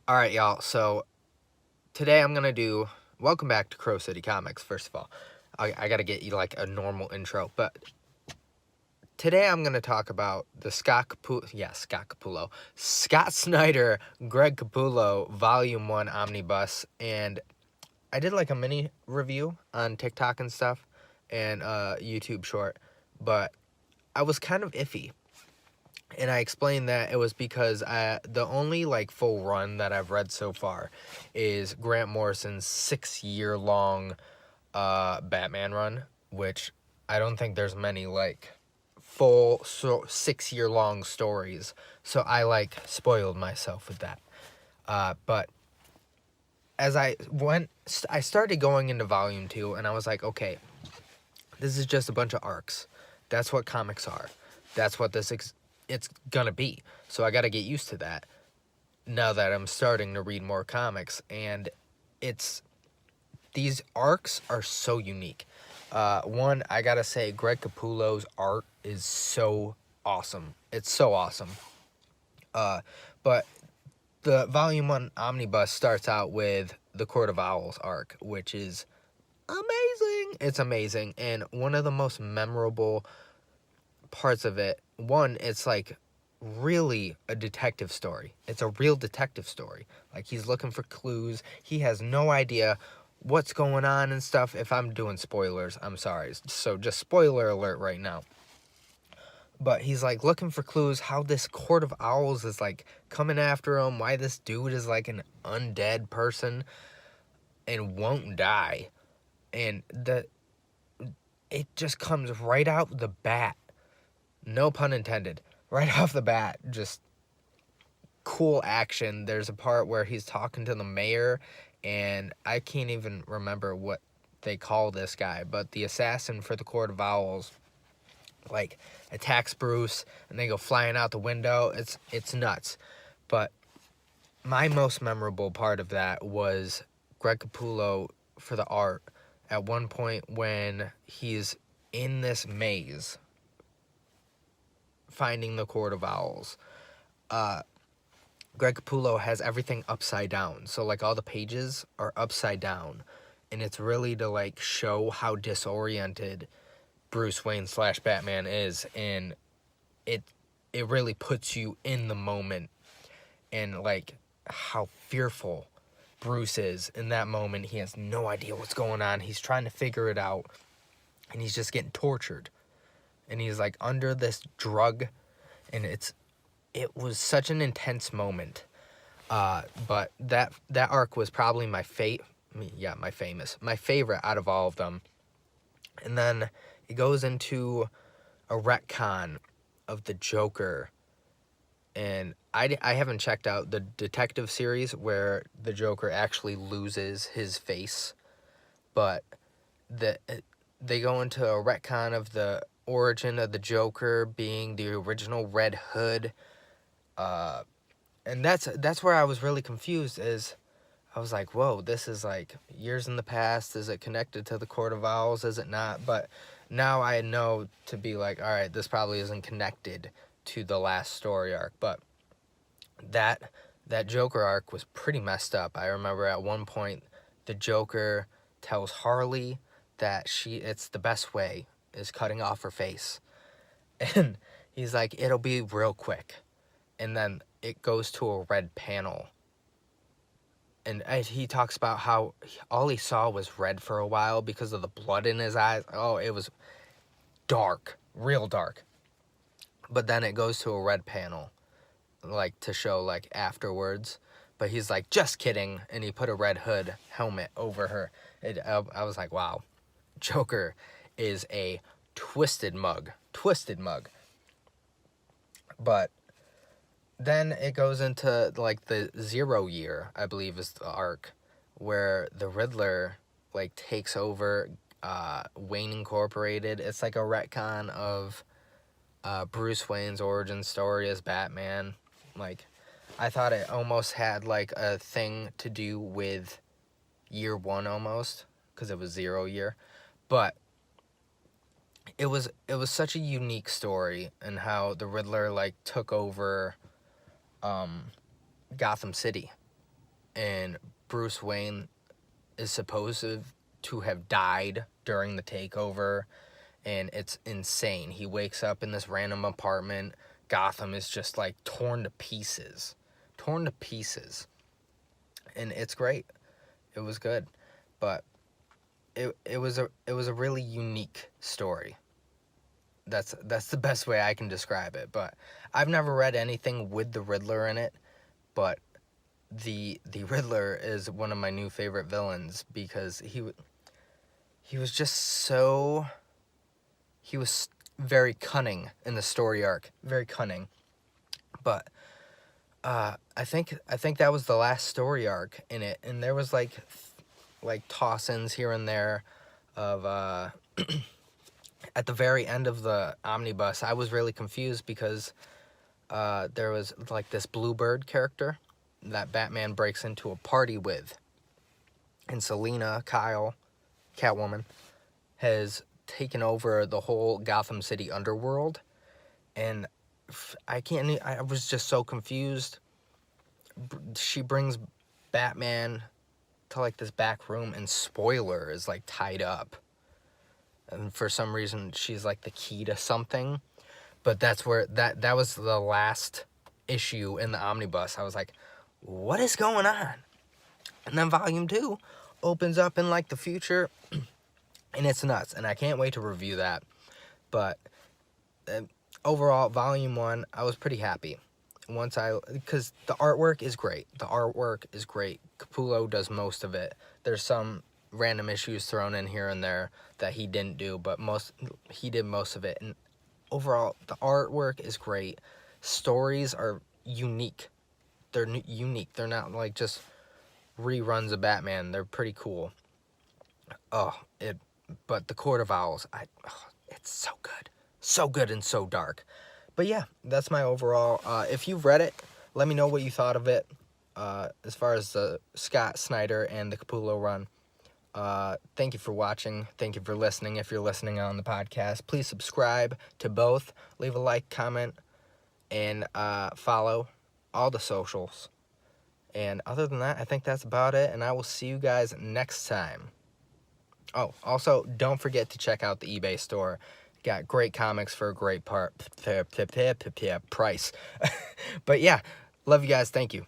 Alright, y'all, so today I'm gonna do... Welcome back to Crow City Comics, first of all. I gotta get you, like, a normal intro, but... Today I'm gonna talk about the Scott Capullo. Scott Snyder, Greg Capullo, Volume 1 Omnibus, and I did, like, a mini review on TikTok and stuff, and YouTube short, but I was kind of iffy. And I explained that it was because the only, like, full run that I've read so far is Grant Morrison's 6-year-long Batman run, which I don't think there's many, like, full 6-year-long stories. So I, like, spoiled myself with that. But as I started going into Volume 2, and I was like, okay, this is just a bunch of arcs. That's what comics are. That's what it's gonna be. So I gotta get used to that now that I'm starting to read more comics. And these arcs are so unique. One, I gotta say, Greg Capullo's art is so awesome. It's so awesome. But the Volume 1 Omnibus starts out with the Court of Owls arc, which is amazing. It's amazing. And one of the most memorable parts of it, one, it's like really a detective story. It's a real detective story. Like, he's looking for clues. He has no idea what's going on and stuff. If I'm doing spoilers, I'm sorry. So just spoiler alert right now. But he's like looking for clues, how this Court of Owls is like coming after him, why this dude is like an undead person and won't die. And it just comes right out the bat. No pun intended. Right off the bat, just cool action. There's a part where he's talking to the mayor, and I can't even remember what they call this guy, but the assassin for the Court of Owls, like, attacks Bruce, and they go flying out the window. It's nuts. But my most memorable part of that was Greg Capullo for the art. At one point when he's in this maze finding the Court of Owls, Greg Capullo has everything upside down. So, like, all the pages are upside down. And it's really to, like, show how disoriented Bruce Wayne / Batman is. And it really puts you in the moment. And, like, how fearful Bruce is in that moment. He has no idea what's going on. He's trying to figure it out. And he's just getting tortured. And he's, like, under this drug. And it was such an intense moment. But that arc was probably my favorite out of all of them. And then it goes into a retcon of the Joker. And I haven't checked out the detective series where the Joker actually loses his face. But they go into a retcon of the origin of the Joker being the original Red Hood. And that's where I was really confused. Is I was like, whoa, this is like years in the past. Is it connected to the Court of Owls? Is it not? But now I know to be like, all right, this probably isn't connected to the last story arc. But that Joker arc was pretty messed up. I remember at one point the Joker tells Harley that it's the best way is cutting off her face. And he's like, it'll be real quick. And then it goes to a red panel. And he talks about how all he saw was red for a while because of the blood in his eyes. Oh, it was dark, real dark. But then it goes to a red panel, like, to show, like, afterwards. But he's like, just kidding. And he put a Red Hood helmet over her. I was like, wow. Joker is a twisted mug. But then it goes into, like, the 0 year, I believe is the arc, where the Riddler, like, takes over Wayne Incorporated. It's like a retcon of Bruce Wayne's origin story as Batman. Like, I thought it almost had, like, a thing to do with year 1 almost, because it was 0 year. But it was such a unique story, and how the Riddler, like, took over Gotham City. and Bruce Wayne is supposed to have died during the takeover, and it's insane. He wakes up in this random apartment. Gotham is just like torn to pieces, and it's great. It was good, but it was a really unique story. That's the best way I can describe it. But I've never read anything with the Riddler in it, but the Riddler is one of my new favorite villains because he was just so, he was very cunning in the story arc, very cunning. But I think that was the last story arc in it, and there was like toss-ins here and there of at the very end of the omnibus, I was really confused because there was like this Bluebird character that Batman breaks into a party with, and Selina Kyle, Catwoman, has taken over the whole Gotham City underworld, and I was just so confused. She brings Batman to like this back room, and Spoiler is like tied up, and for some reason she's like the key to something. But that's where that was the last issue in the omnibus. I was like, what is going on? And then volume 2 opens up in like the future, and it's nuts, and I can't wait to review that. But overall, volume 1, I was pretty happy. Because the artwork is great. Capullo does most of it. There's some random issues thrown in here and there that he didn't do, but he did most of it. And overall, the artwork is great. Stories are unique. They're unique. They're not like just reruns of Batman. They're pretty cool. But the Court of Owls, it's so good. So good and so dark. But yeah, that's my overall. If you've read it, let me know what you thought of it. As far as the Scott Snyder and the Capullo run. Thank you for watching. Thank you for listening. If you're listening on the podcast, please subscribe to both. Leave a like, comment, and follow all the socials. And other than that, I think that's about it. And I will see you guys next time. Oh, also, don't forget to check out the eBay store. Got great comics for a great price. But yeah, love you guys. Thank you.